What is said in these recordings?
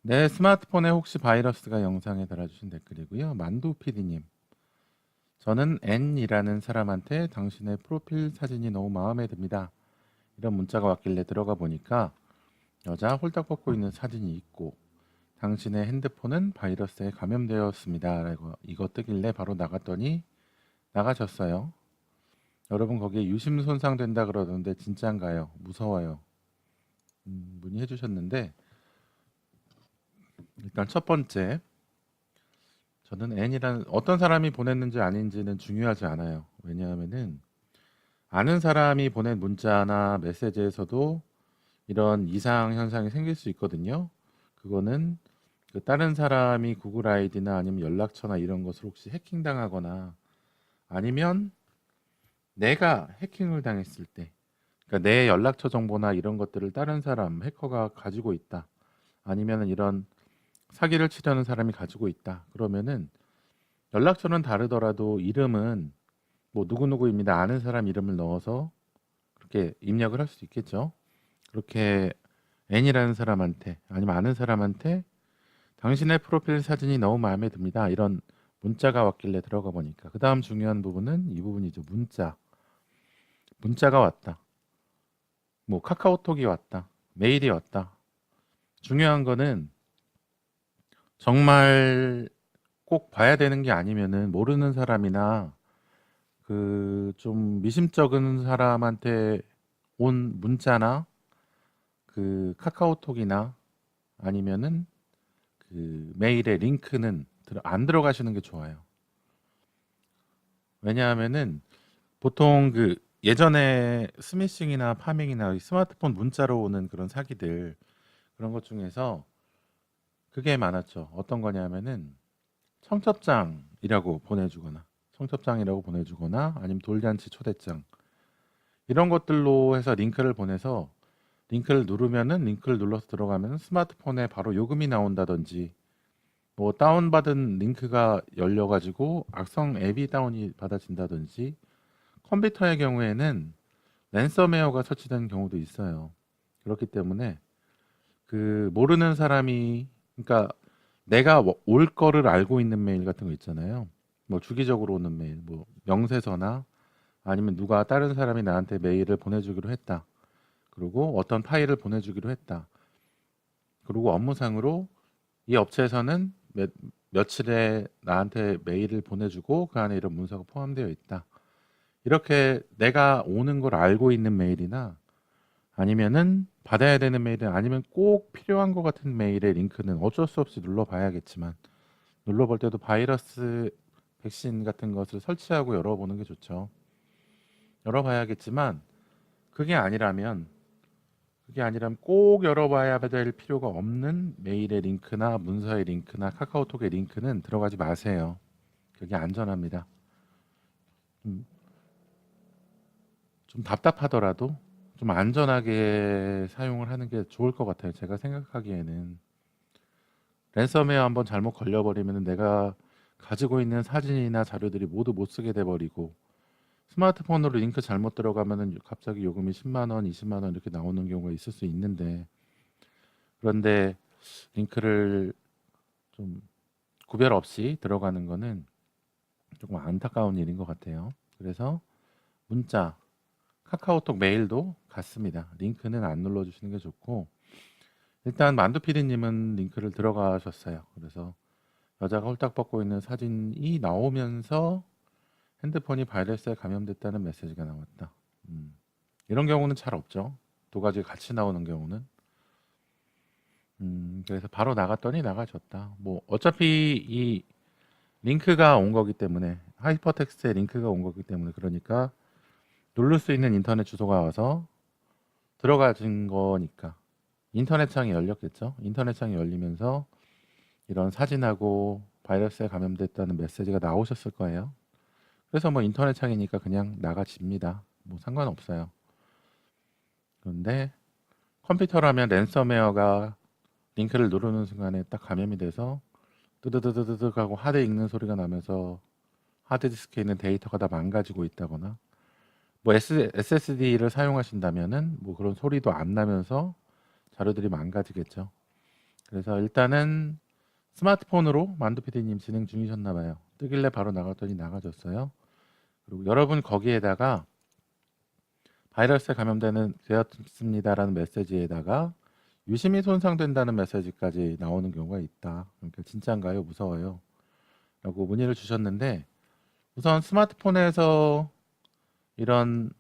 내 스마트폰에 혹시 바이러스가 영상에 달아주신 댓글이고요. 만두 PD님, 저는 N이라는 사람한테 당신의 프로필 사진이 너무 마음에 듭니다. 이런 문자가 왔길래 들어가 보니까 여자 홀딱 벗고 있는 사진이 있고 당신의 핸드폰은 바이러스에 감염되었습니다. 라고 이거 뜨길래 바로 나갔더니 나가셨어요. 여러분 거기에 유심 손상된다 그러던데 진짠가요? 무서워요. 문의해 주셨는데 일단 첫 번째, 저는 N이라는 어떤 사람이 보냈는지 아닌지는 중요하지 않아요. 왜냐하면은 아는 사람이 보낸 문자나 메시지에서도 이런 이상 현상이 생길 수 있거든요. 그거는 그 다른 사람이 구글 아이디나 아니면 연락처나 이런 것을 혹시 해킹당하거나 아니면 내가 해킹을 당했을 때, 그러니까 내 연락처 정보나 이런 것들을 다른 사람 해커가 가지고 있다. 아니면은 이런 사기를 치려는 사람이 가지고 있다. 그러면은 연락처는 다르더라도 이름은 뭐 누구누구입니다. 아는 사람 이름을 넣어서 그렇게 입력을 할 수 있겠죠. 그렇게 N이라는 사람한테 아니면 아는 사람한테 당신의 프로필 사진이 너무 마음에 듭니다. 이런 문자가 왔길래 들어가 보니까 그 다음 중요한 부분은 이 부분이죠. 문자가 왔다. 뭐 카카오톡이 왔다. 메일이 왔다. 중요한 거는 정말 꼭 봐야 되는 게 아니면은 모르는 사람이나 그 좀 미심쩍은 사람한테 온 문자나 그 카카오톡이나 아니면은 그 메일의 링크는 안 들어가시는 게 좋아요. 왜냐하면은 보통 그 예전에 스미싱이나 파밍이나 스마트폰 문자로 오는 그런 사기들 그런 것 중에서 그게 많았죠. 어떤 거냐면은 청첩장이라고 보내주거나 아니면 돌잔치 초대장 이런 것들로 해서 링크를 보내서 링크를 누르면은 링크를 눌러서 들어가면 스마트폰에 바로 요금이 나온다든지 뭐 다운받은 링크가 열려가지고 악성 앱이 다운이 받아진다든지 컴퓨터의 경우에는 랜섬웨어가 설치된 경우도 있어요. 그렇기 때문에 그 모르는 사람이 그러니까 내가 올 거를 알고 있는 메일 같은 거 있잖아요. 뭐 주기적으로 오는 메일, 뭐 명세서나 아니면 누가 다른 사람이 나한테 메일을 보내주기로 했다. 그리고 어떤 파일을 보내주기로 했다. 그리고 업무상으로 이 업체에서는 며칠에 나한테 메일을 보내주고 그 안에 이런 문서가 포함되어 있다. 이렇게 내가 오는 걸 알고 있는 메일이나 아니면은 받아야 되는 메일은 아니면 꼭 필요한 것 같은 메일의 링크는 어쩔 수 없이 눌러봐야겠지만 눌러볼 때도 바이러스 백신 같은 것을 설치하고 열어보는 게 좋죠. 열어봐야겠지만 그게 아니라면 꼭 열어봐야 될 필요가 없는 메일의 링크나 문서의 링크나 카카오톡의 링크는 들어가지 마세요. 그게 안전합니다. 좀, 좀 답답하더라도 좀 안전하게 사용을 하는 게 좋을 것 같아요. 제가 생각하기에는 랜섬웨어 한번 잘못 걸려버리면 내가 가지고 있는 사진이나 자료들이 모두 못 쓰게 돼버리고 스마트폰으로 링크 잘못 들어가면은 갑자기 요금이 10만 원, 20만 원 이렇게 나오는 경우가 있을 수 있는데 그런데 링크를 좀 구별 없이 들어가는 거는 조금 안타까운 일인 것 같아요. 그래서 문자, 카카오톡, 메일도 같습니다. 링크는 안 눌러주시는 게 좋고 일단 만두 PD님은 링크를 들어가셨어요. 그래서 여자가 홀딱 벗고 있는 사진이 나오면서 핸드폰이 바이러스에 감염됐다는 메시지가 나왔다. 이런 경우는 잘 없죠. 두 가지 같이 나오는 경우는. 그래서 바로 나갔더니 나가졌다. 뭐 어차피 이 링크가 온 거기 때문에 하이퍼텍스트에 링크가 온 거기 때문에 그러니까 누를 수 있는 인터넷 주소가 와서 들어가진 거니까 인터넷 창이 열렸겠죠. 인터넷 창이 열리면서 이런 사진하고 바이러스에 감염됐다는 메시지가 나오셨을 거예요. 그래서 뭐 인터넷 창이니까 그냥 나가집니다. 뭐 상관없어요. 그런데 컴퓨터라면 랜섬웨어가 링크를 누르는 순간에 딱 감염이 돼서 뜨드드드드득 하고 하드 읽는 소리가 나면서 하드디스크에 있는 데이터가 다 망가지고 있다거나 뭐 SSD를 사용하신다면은 뭐 그런 소리도 안 나면서 자료들이 망가지겠죠. 그래서 일단은 스마트폰으로 만두 PD님 진행 중이셨나 봐요. 뜨길래 바로 나갔더니 나가졌어요. 그리고 여러분 거기에다가 바이러스에 감염되었습니다라는 메시지에다가 유심히 손상된다는 메시지까지 나오는 경우가 있다. 그러니까 진짜인가요? 무서워요. 라고 문의를 주셨는데, 우선 스마트폰에서 이런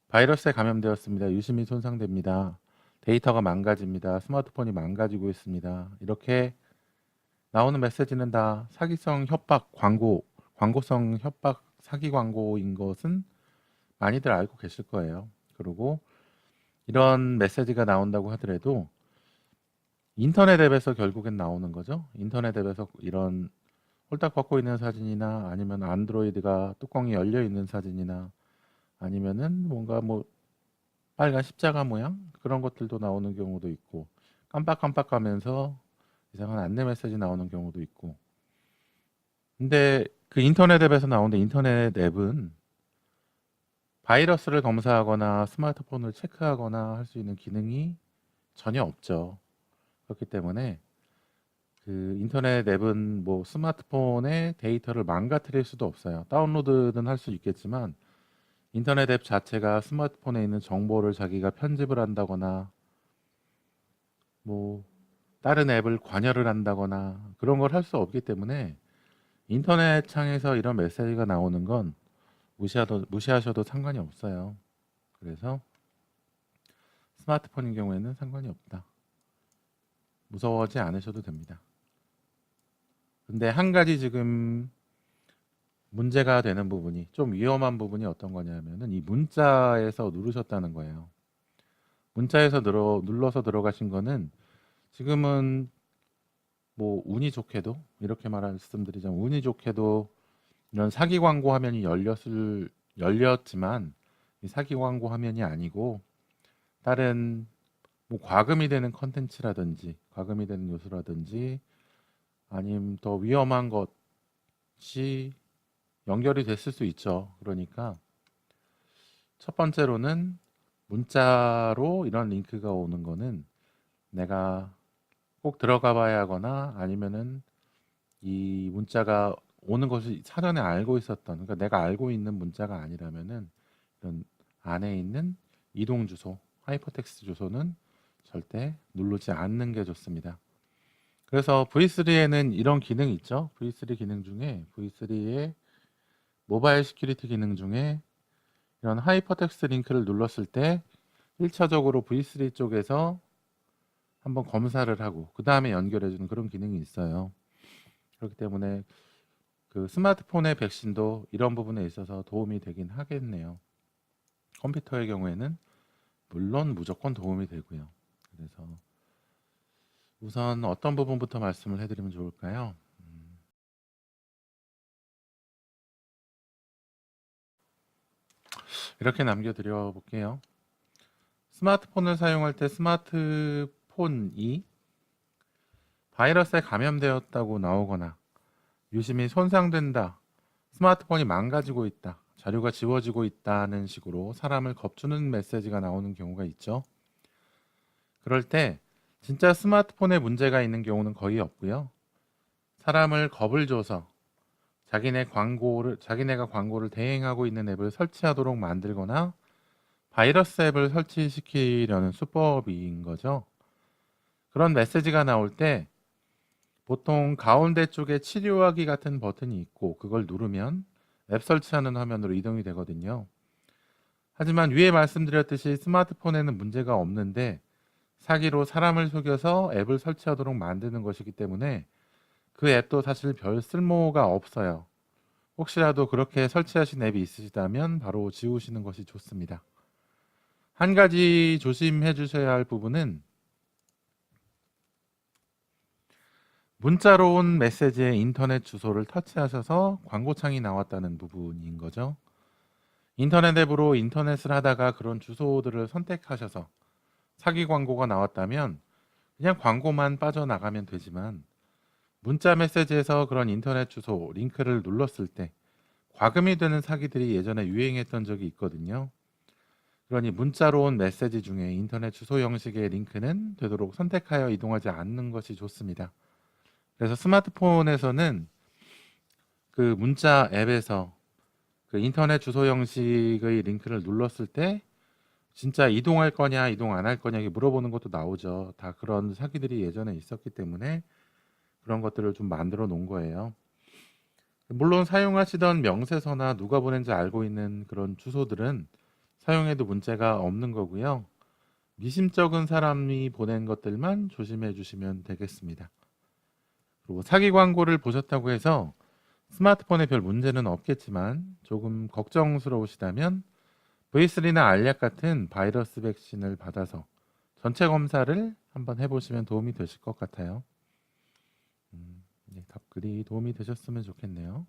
바이러스에 감염되었습니다. 유심히 손상됩니다. 데이터가 망가집니다. 스마트폰이 망가지고 있습니다. 이렇게 나오는 메시지는 다 사기성 협박 광고성 협박 사기 광고인 것은 많이들 알고 계실 거예요. 그리고 이런 메시지가 나온다고 하더라도 인터넷 앱에서 결국엔 나오는 거죠. 인터넷 앱에서 이런 홀딱 벗고 있는 사진이나 아니면 안드로이드가 뚜껑이 열려 있는 사진이나 아니면은 뭔가 뭐 빨간 십자가 모양 그런 것들도 나오는 경우도 있고, 깜빡깜빡하면서 이상한 안내 메시지 나오는 경우도 있고. 근데 그 인터넷 앱에서 나오는 인터넷 앱은 바이러스를 검사하거나 스마트폰을 체크하거나 할 수 있는 기능이 전혀 없죠. 그렇기 때문에 그 인터넷 앱은 뭐 스마트폰의 데이터를 망가뜨릴 수도 없어요. 다운로드는 할 수 있겠지만 인터넷 앱 자체가 스마트폰에 있는 정보를 자기가 편집을 한다거나 뭐 다른 앱을 관여를 한다거나 그런 걸 할 수 없기 때문에 인터넷 창에서 이런 메시지가 나오는 건 무시하셔도 상관이 없어요. 그래서 스마트폰인 경우에는 상관이 없다. 무서워하지 않으셔도 됩니다. 근데 한 가지 지금 문제가 되는 부분이, 좀 위험한 부분이 어떤 거냐면은 이 문자에서 누르셨다는 거예요. 문자에서 눌러서 들어가신 거는 지금은 뭐 운이 좋게도, 이렇게 말씀드리자면 운이 좋게도 이런 사기 광고 화면이 열렸지만 이 사기 광고 화면이 아니고 다른 뭐 과금이 되는 컨텐츠라든지 과금이 되는 요소라든지 아니면 더 위험한 것이 연결이 됐을 수 있죠. 그러니까 첫 번째로는 문자로 이런 링크가 오는 거는 내가 꼭 들어가 봐야 하거나 아니면은 이 문자가 오는 것을 사전에 알고 있었던, 그러니까 내가 알고 있는 문자가 아니라면은 이런 안에 있는 이동 주소, 하이퍼텍스트 주소는 절대 누르지 않는 게 좋습니다. 그래서 V3에는 이런 기능이 있죠. V3 기능 중에 V3의 모바일 시큐리티 기능 중에 이런 하이퍼텍스트 링크를 눌렀을 때 1차적으로 V3 쪽에서 한번 검사를 하고 그 다음에 연결해주는 그런 기능이 있어요. 그렇기 때문에 그 스마트폰의 백신도 이런 부분에 있어서 도움이 되긴 하겠네요. 컴퓨터의 경우에는 물론 무조건 도움이 되고요. 그래서 우선 어떤 부분부터 말씀을 해드리면 좋을까요? 이렇게 남겨드려 볼게요. 스마트폰을 사용할 때 스마트폰이 바이러스에 감염되었다고 나오거나 유심히 손상된다, 스마트폰이 망가지고 있다, 자료가 지워지고 있다는 식으로 사람을 겁주는 메시지가 나오는 경우가 있죠. 그럴 때 진짜 스마트폰에 문제가 있는 경우는 거의 없고요. 사람을 겁을 줘서 자기네가 광고를 대행하고 있는 앱을 설치하도록 만들거나 바이러스 앱을 설치시키려는 수법인 거죠. 그런 메시지가 나올 때 보통 가운데 쪽에 치료하기 같은 버튼이 있고 그걸 누르면 앱 설치하는 화면으로 이동이 되거든요. 하지만 위에 말씀드렸듯이 스마트폰에는 문제가 없는데 사기로 사람을 속여서 앱을 설치하도록 만드는 것이기 때문에 그 앱도 사실 별 쓸모가 없어요. 혹시라도 그렇게 설치하신 앱이 있으시다면 바로 지우시는 것이 좋습니다. 한 가지 조심해 주셔야 할 부분은 문자로 온 메시지에 인터넷 주소를 터치하셔서 광고창이 나왔다는 부분인 거죠. 인터넷 앱으로 인터넷을 하다가 그런 주소들을 선택하셔서 사기 광고가 나왔다면 그냥 광고만 빠져나가면 되지만 문자 메시지에서 그런 인터넷 주소, 링크를 눌렀을 때 과금이 되는 사기들이 예전에 유행했던 적이 있거든요. 그러니 문자로 온 메시지 중에 인터넷 주소 형식의 링크는 되도록 선택하여 이동하지 않는 것이 좋습니다. 그래서 스마트폰에서는 그 문자 앱에서 그 인터넷 주소 형식의 링크를 눌렀을 때 진짜 이동할 거냐 이동 안 할 거냐 이렇게 물어보는 것도 나오죠. 다 그런 사기들이 예전에 있었기 때문에 그런 것들을 좀 만들어 놓은 거예요. 물론 사용하시던 명세서나 누가 보낸지 알고 있는 그런 주소들은 사용해도 문제가 없는 거고요. 미심쩍은 사람이 보낸 것들만 조심해 주시면 되겠습니다. 그리고 사기 광고를 보셨다고 해서 스마트폰에 별 문제는 없겠지만 조금 걱정스러우시다면 V3나 알약 같은 바이러스 백신을 받아서 전체 검사를 한번 해보시면 도움이 되실 것 같아요. 답글이 도움이 되셨으면 좋겠네요.